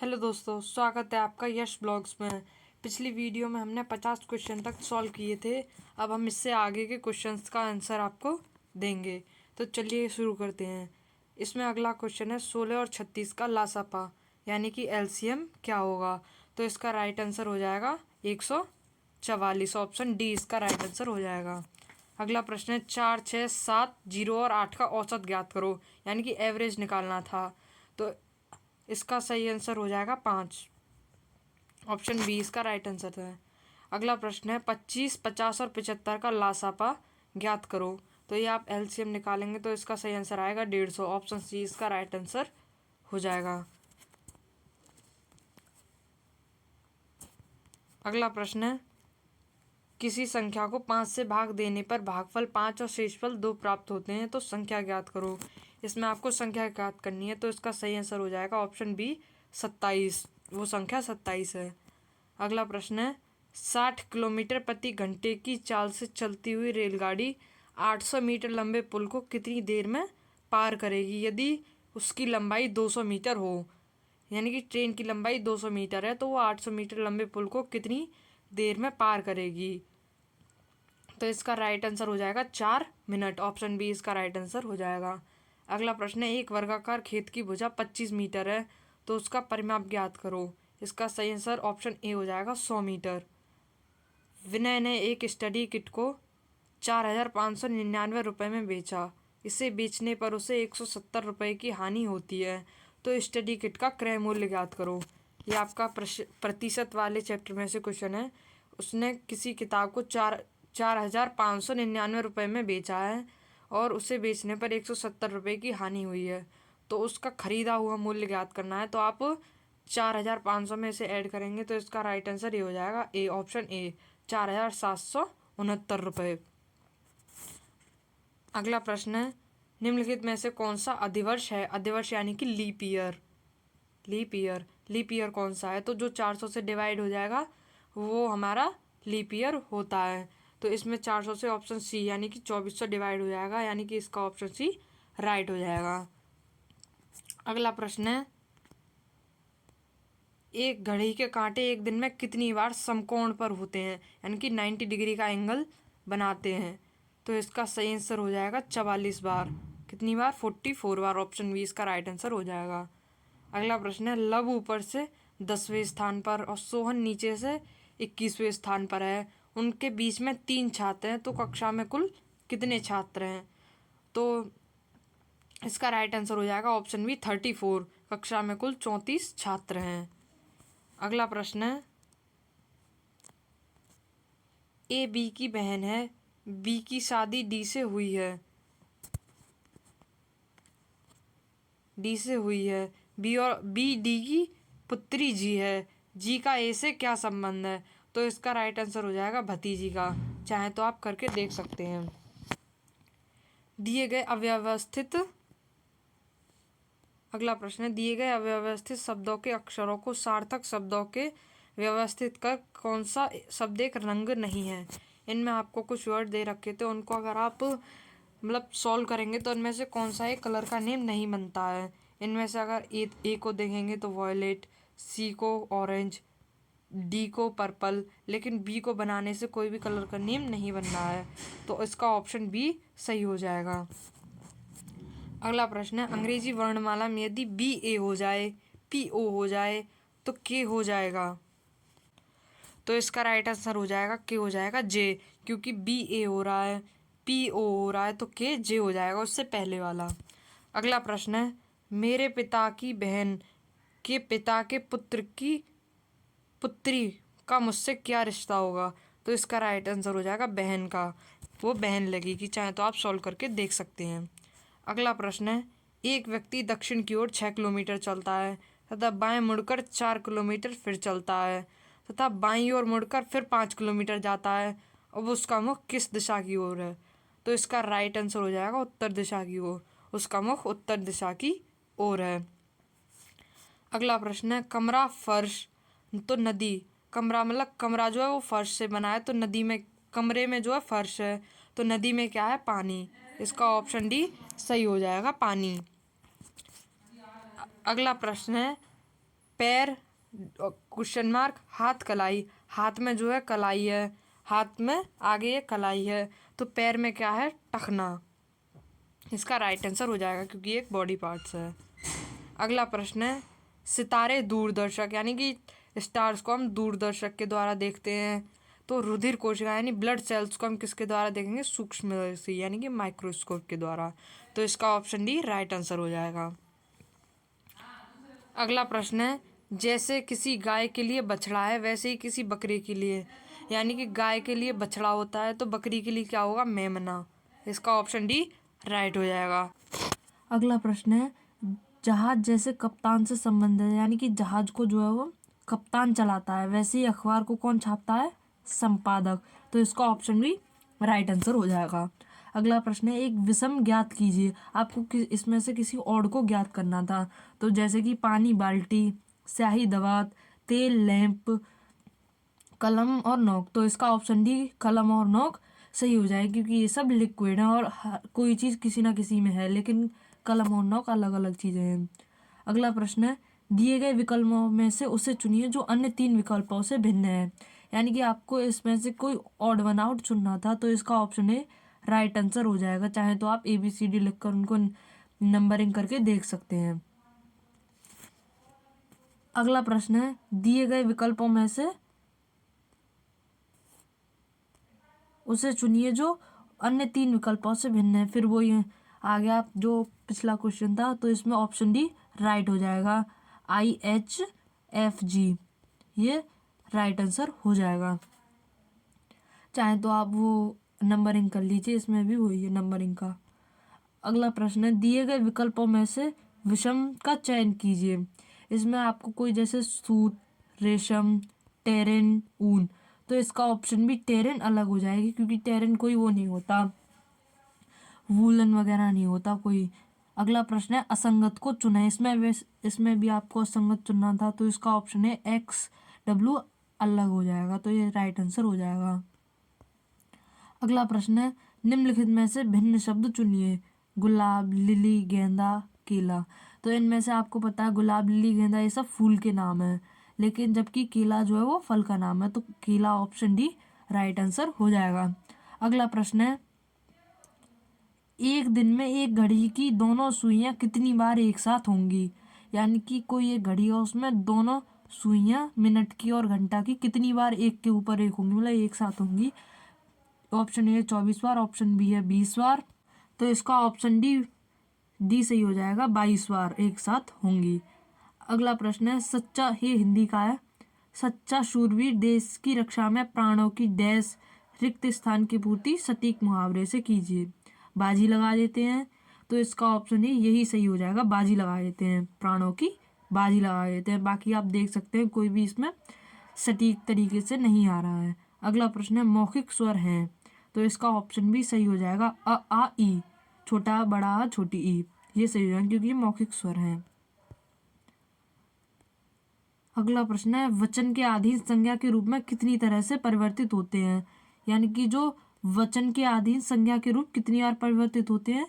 Hello दोस्तों, स्वागत है आपका यश ब्लॉग्स में। पिछली वीडियो में हमने 50 क्वेश्चन तक सॉल्व किए थे। अब हम इससे आगे के क्वेश्चंस का आंसर आपको देंगे। तो चलिए शुरू करते हैं। इसमें अगला क्वेश्चन है 16 और 36 का लासापा यानी कि एलसीएम क्या होगा। तो इसका राइट आंसर हो जाएगा 144। ऑप्शन डी इसका राइट आंसर हो जाएगा। अगला प्रश्न है 4, 6, 7, 0 और 8 का औसत ज्ञात करो, यानी कि एवरेज निकालना था। तो इसका सही आंसर हो जाएगा 5। ऑप्शन बी इसका राइट आंसर है। अगला प्रश्न है 25, 50 और 75 का लासापा ज्ञात करो। तो ये आप एलसीएम निकालेंगे तो इसका सही आंसर आएगा 150। ऑप्शन सी इसका राइट आंसर हो जाएगा। अगला प्रश्न है किसी संख्या को 5 से भाग देने पर भागफल 5 और शेषफल 2 प्राप्त होते हैं, तो संख्या ज्ञात करो। इसमें आपको संख्या ज्ञात करनी है, तो इसका सही आंसर हो जाएगा ऑप्शन बी 27। वो संख्या 27 है। अगला प्रश्न है 60 किलोमीटर प्रति घंटे की चाल से चलती हुई रेलगाड़ी 800 मीटर लंबे पुल को कितनी देर में पार करेगी यदि उसकी लंबाई 200 मीटर हो। यानी कि ट्रेन की लंबाई 200 मीटर है तो वो 800 मीटर लंबे पुल को कितनी देर में पार करेगी। तो इसका राइट आंसर हो जाएगा 4 मिनट। ऑप्शन बी इसका राइट आंसर हो जाएगा। अगला प्रश्न है एक वर्गाकार खेत की भुजा 25 मीटर है, तो उसका परिमाप ज्ञात करो। इसका सही आंसर ऑप्शन ए हो जाएगा 100 मीटर। विनय ने एक स्टडी किट को 4,599 रुपये में बेचा। इसे बेचने पर उसे 170 रुपये की हानि होती है, तो स्टडी किट का क्रय मूल्य ज्ञात करो। ये आपका प्रतिशत वाले चैप्टर में से क्वेश्चन है। उसने किसी किताब को 4,599 रुपये में बेचा है और उसे बेचने पर 170 रुपये की हानि हुई है, तो उसका खरीदा हुआ मूल्य ज्ञात करना है। तो आप 4,500 में से ऐड करेंगे तो इसका राइट आंसर ये हो जाएगा ए। ऑप्शन ए 4,769 रुपये। अगला प्रश्न है निम्नलिखित में से कौन सा अधिवर्ष है। अधिवर्ष यानी कि लीप ईयर। लीप ईयर कौन सा है, तो जो 400 से डिवाइड हो जाएगा वो हमारा लीप ईयर होता है। तो इसमें 400 से ऑप्शन सी यानी कि 2400 डिवाइड हो जाएगा, यानी कि इसका ऑप्शन सी राइट हो जाएगा। अगला प्रश्न है एक घड़ी के कांटे एक दिन में कितनी बार समकोण पर होते हैं, यानी कि 90 डिग्री का एंगल बनाते हैं। तो इसका सही आंसर हो जाएगा 44 बार। कितनी बार? 44 बार। ऑप्शन बी इसका राइट आंसर हो जाएगा। अगला प्रश्न है लव ऊपर से 10वें स्थान पर और सोहन नीचे से 21वें स्थान पर है। उनके बीच में 3 छात्र हैं, तो कक्षा में कुल कितने छात्र हैं। तो इसका राइट आंसर हो जाएगा ऑप्शन बी 34। कक्षा में कुल 34 छात्र हैं। अगला प्रश्न है ए बी की बहन है, बी की शादी डी से हुई है। बी और बी डी की पुत्री जी है। जी का ए से क्या संबंध है, तो इसका राइट आंसर हो जाएगा भतीजी का। चाहे तो आप करके देख सकते हैं। दिए गए अव्यवस्थित अगला प्रश्न है दिए गए अव्यवस्थित शब्दों के अक्षरों को सार्थक शब्दों के व्यवस्थित कर कौन सा शब्द एक रंग नहीं है। इनमें आपको कुछ वर्ड दे रखे थे, उनको अगर आप मतलब सॉल्व करेंगे तो इनमें से कौन सा एक कलर का नेम नहीं बनता है। इनमें से अगर ए को देखेंगे तो वॉयलेट, सी को ऑरेंज, डी को पर्पल, लेकिन बी को बनाने से कोई भी कलर का नेम नहीं बन रहा है, तो इसका ऑप्शन बी सही हो जाएगा। अगला प्रश्न है अंग्रेजी वर्णमाला में यदि बी ए हो जाए, पी ओ हो जाए तो के हो जाएगा। तो इसका राइट आंसर हो जाएगा के हो जाएगा जे, क्योंकि बी ए हो रहा है, पी ओ हो रहा है, तो के जे हो जाएगा उससे पहले वाला। अगला प्रश्न है मेरे पिता की बहन के पिता के पुत्र की पुत्री का मुझसे क्या रिश्ता होगा। तो इसका राइट आंसर हो जाएगा बहन का। वो बहन लगेगी। चाहे तो आप सॉल्व करके देख सकते हैं। अगला प्रश्न है एक व्यक्ति दक्षिण की ओर 6 किलोमीटर चलता है तथा बाएं मुड़कर 4 किलोमीटर फिर चलता है तथा बाईं ओर मुड़कर फिर 5 किलोमीटर जाता है। अब उसका मुख किस दिशा की ओर है। तो इसका राइट आंसर हो जाएगा उत्तर दिशा की ओर। उसका मुख उत्तर दिशा की ओर है। अगला प्रश्न है कमरा फर्श तो नदी। कमरा मतलब कमरा जो है वो फर्श से बना है, तो नदी में कमरे में जो है फर्श है, तो नदी में क्या है पानी। इसका ऑप्शन डी सही हो जाएगा पानी। अगला प्रश्न है पैर क्वेश्चन मार्क, हाथ कलाई, हाथ में जो है कलाई है, हाथ में आगे ये कलाई है, तो पैर में क्या है, टखना। इसका राइट आंसर हो जाएगा क्योंकि ये एक बॉडी पार्ट्स है। अगला प्रश्न है, सितारे दूरदर्शक यानी कि स्टार्स को हम दूरदर्शक के द्वारा देखते हैं, तो रुधिर कोशिका यानी ब्लड सेल्स को हम किसके द्वारा देखेंगे, सूक्ष्मदर्शी यानी कि माइक्रोस्कोप के द्वारा। तो इसका ऑप्शन डी राइट आंसर हो जाएगा। अगला प्रश्न है, जैसे किसी गाय के लिए बछड़ा है वैसे ही किसी बकरी के लिए, यानी कि गाय के लिए बछड़ा होता है तो बकरी के लिए क्या होगा, मेमना। इसका ऑप्शन डी राइट हो जाएगा। अगला प्रश्न है, जहाज जैसे कप्तान से संबंधित है, यानी कि जहाज को जो है वो कप्तान चलाता है, वैसे ही अखबार को कौन छापता है, संपादक। तो इसका ऑप्शन भी राइट आंसर हो जाएगा। अगला प्रश्न है, एक विषम ज्ञात कीजिए। आपको इसमें से किसी और को ज्ञात करना था, तो जैसे कि पानी बाल्टी, स्याही दवात, तेल लैंप, कलम और नोक। तो इसका ऑप्शन डी कलम और नोक सही हो जाए क्योंकि ये सब लिक्विड है और कोई चीज़ किसी ना किसी में है, लेकिन कलम और नोक अलग अलग चीज़ें हैं। अगला प्रश्न है, दिए गए विकल्पों में से उसे चुनिए जो अन्य 3 विकल्पों से भिन्न है, यानी कि आपको इसमें से कोई ऑड वन आउट चुनना था, तो इसका ऑप्शन ए राइट आंसर हो जाएगा। चाहे तो आप ABCD लिखकर उनको नंबरिंग करके देख सकते हैं। अगला प्रश्न है, दिए गए विकल्पों में से उसे चुनिए जो अन्य 3 विकल्पों से भिन्न है। फिर वो ये आ गया जो पिछला क्वेश्चन था, तो इसमें ऑप्शन डी राइट हो जाएगा, IHFG ये राइट आंसर हो जाएगा। चाहे तो आप वो नंबरिंग कर लीजिए, इसमें भी वही है नंबरिंग का। अगला प्रश्न है, दिए गए विकल्पों में से विषम का चयन कीजिए। इसमें आपको कोई जैसे सूत, रेशम, टेरिन, ऊन, तो इसका ऑप्शन भी टेरिन अलग हो जाएगी क्योंकि टेरिन कोई वो नहीं होता, वूलन वगैरह नहीं होता कोई। अगला प्रश्न है, असंगत को चुने। इसमें भी आपको असंगत चुनना था, तो इसका ऑप्शन है XW अलग हो जाएगा, तो ये राइट आंसर हो जाएगा। अगला प्रश्न है, निम्नलिखित में से भिन्न शब्द चुनिए। गुलाब, लिली, गेंदा, केला। तो इनमें से आपको पता है गुलाब, लिली, गेंदा ये सब फूल के नाम है, लेकिन जबकि केला जो है वो फल का नाम है, तो केला ऑप्शन डी राइट आंसर हो जाएगा। अगला प्रश्न है, एक दिन में एक घड़ी की दोनों सुइयां कितनी बार एक साथ होंगी, यानी कि कोई एक घड़ी है उसमें दोनों सुइयां मिनट की और घंटा की कितनी बार एक के ऊपर एक होंगी, मतलब एक साथ होंगी। ऑप्शन ए 24 बार, ऑप्शन बी है 20 बार, तो इसका ऑप्शन डी सही हो जाएगा, 22 बार एक साथ होंगी। अगला प्रश्न है, सच्चा, ये हिंदी का है, सच्चा शूरवीर देश की रक्षा में प्राणों की डैश रिक्त स्थान की पूर्ति सटीक मुहावरे से कीजिए। बाजी लगा देते हैं, तो इसका ऑप्शन यही सही हो जाएगा, बाजी लगा देते हैं, प्राणों की बाजी लगा देते हैं। बाकी आप देख सकते हैं कोई भी इसमें सटीक तरीके से नहीं आ रहा है। अगला प्रश्न है, मौखिक स्वर हैं, तो इसका ऑप्शन भी सही हो जाएगा, अ आ ई, छोटा बड़ा छोटी ई, ये सही हो जाएगा क्योंकि ये मौखिक स्वर हैं। अगला प्रश्न है, वचन के अधीन संज्ञा के रूप में कितनी तरह से परिवर्तित होते हैं, यानी कि जो वचन के अधीन संज्ञा के रूप कितनी बार परिवर्तित होते हैं,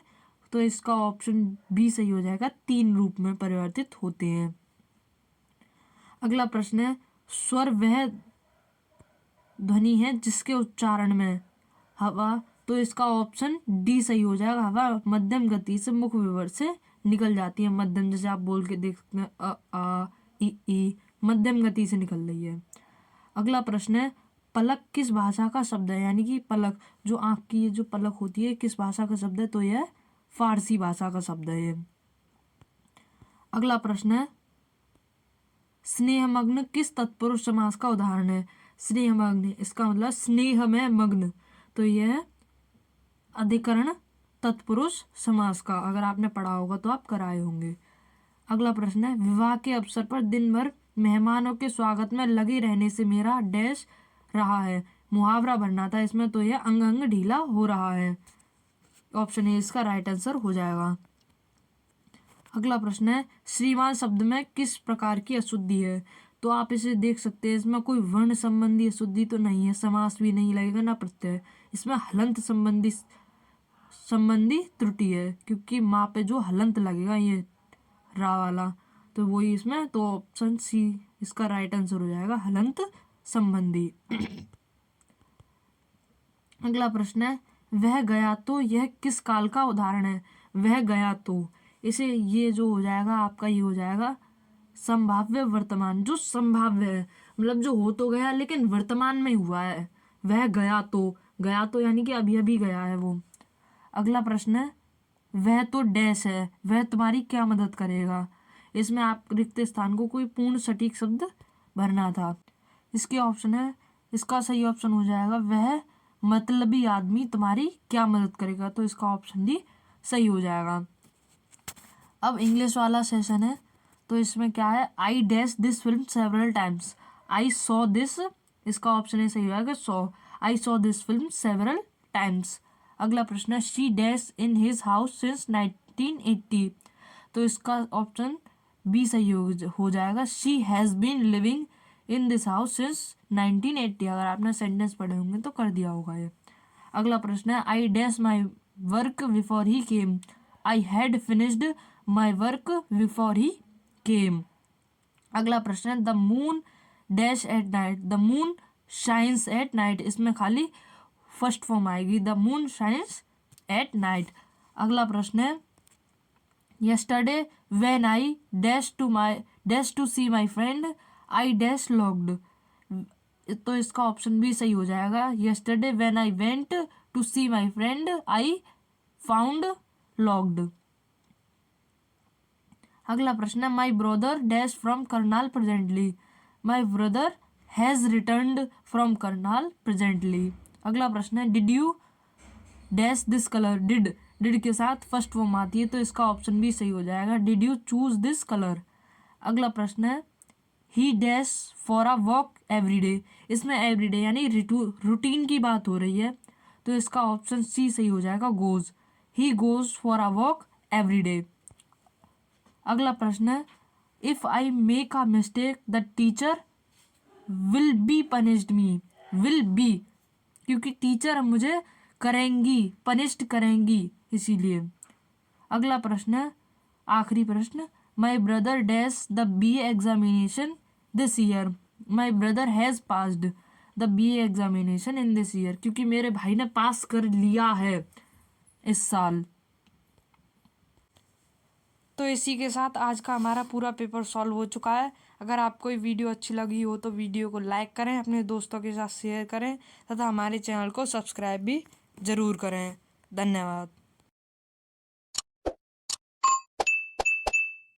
तो इसका ऑप्शन बी सही हो जाएगा, 3 रूप में परिवर्तित होते हैं। अगला प्रश्न है, स्वर वह ध्वनि है जिसके उच्चारण में हवा, तो इसका ऑप्शन डी सही हो जाएगा, हवा मध्यम गति से मुख विवर से निकल जाती है, मध्यम, जैसे आप बोल के देख सकते हैं, अ आ ई मध्यम गति से निकल रही है। अगला प्रश्न है, पलक किस भाषा का शब्द है, यानी कि पलक जो आंख की ये जो पलक होती है किस भाषा का शब्द है, तो यह फारसी भाषा का शब्द है। अगला प्रश्न है, स्नेहमग्न किस तत्पुरुष समास का उदाहरण है। स्नेहमग्न, इसका मतलब स्नेह में मग्न, तो यह अधिकरण तत्पुरुष समास का, अगर आपने पढ़ा होगा तो आप कराए होंगे। अगला प्रश्न है, विवाह के अवसर पर दिन भर मेहमानों के स्वागत में लगे रहने से मेरा डैश रहा है, मुहावरा भरना था इसमें, तो यह अंग अंग ढीला हो रहा है, ऑप्शन ए इसका राइट आंसर हो जाएगा। अगला प्रश्न है, श्रीमान शब्द में किस प्रकार की अशुद्धि है, तो आप इसे देख सकते हैं, इसमें कोई वर्ण संबंधी अशुद्धि तो नहीं है, समास भी नहीं लगेगा ना प्रत्यय, इसमें हलंत संबंधी त्रुटि है, क्योंकि माँ पे जो हलंत लगेगा ये रा वाला, तो वही इसमें, तो ऑप्शन सी इसका राइट आंसर हो जाएगा, हलंत संबंधी। अगला प्रश्न है, वह गया तो यह किस काल का उदाहरण है? वह गया तो, इसे ये जो हो जाएगा आपका, ये हो जाएगा संभाव्य वर्तमान, जो संभाव्य है, मतलब जो हो तो गया लेकिन वर्तमान में हुआ है। वह गया तो यानी कि अभी अभी गया है वो। अगला प्रश्न है, वह तो डैश है, वह तुम्हारी क्या मदद करेगा? इसमें आप रिक्त स्थान को कोई पूर्ण सटीक शब्द भरना था। इसके ऑप्शन है, इसका सही ऑप्शन हो जाएगा, वह मतलबी आदमी तुम्हारी क्या मदद करेगा, तो इसका ऑप्शन डी सही हो जाएगा। अब इंग्लिश वाला सेशन है, तो इसमें क्या है, I dash this film several times, I saw this, इसका ऑप्शन ए सही होगा saw, I saw this film several times. अगला प्रश्न है, she dash in his house since 1980, तो इसका ऑप्शन बी सही हो जाएगा, she has been living in this house since 1980। अगर आपने सेंटेंस पढ़े होंगे तो कर दिया होगा ये। अगला प्रश्न है, I dash my work before he came, I had finished my work before he came. अगला प्रश्न है, the moon dash at night, the moon shines at night, इसमें खाली फर्स्ट फॉर्म आएगी, the moon shines at night. अगला प्रश्न है, yesterday when I dash to see my friend I dash logged, तो इसका ऑप्शन भी सही हो जाएगा, yesterday when I went to see my friend I found logged। अगला प्रश्न है, my brother dash from Karnal presently, my brother has returned from Karnal presently। अगला प्रश्न है, did you dash this color, did के साथ फर्स्ट फॉर्म आती है, तो इसका ऑप्शन भी सही हो जाएगा, did you choose this colour. अगला प्रश्न है, ही dash for a walk every day, इसमें एवरी डे यानी रूटीन की बात हो रही है, तो इसका ऑप्शन सी सही हो जाएगा, goes, he goes for a walk every day. अगला प्रश्न है, if I make a mistake the teacher will be punished me, will be क्योंकि टीचर मुझे करेंगी, पनिश्ड करेंगी इसीलिए। अगला प्रश्न है, आखिरी प्रश्न, my brother dash the BA examination this year, my brother has passed the BA examination in this year, क्योंकि मेरे भाई ने पास कर लिया है इस साल। तो इसी के साथ आज का हमारा पूरा पेपर सॉल्व हो चुका है। अगर आपको ये वीडियो अच्छी लगी हो तो वीडियो को लाइक करें, अपने दोस्तों के साथ शेयर करें तथा हमारे चैनल को सब्सक्राइब भी ज़रूर करें। धन्यवाद।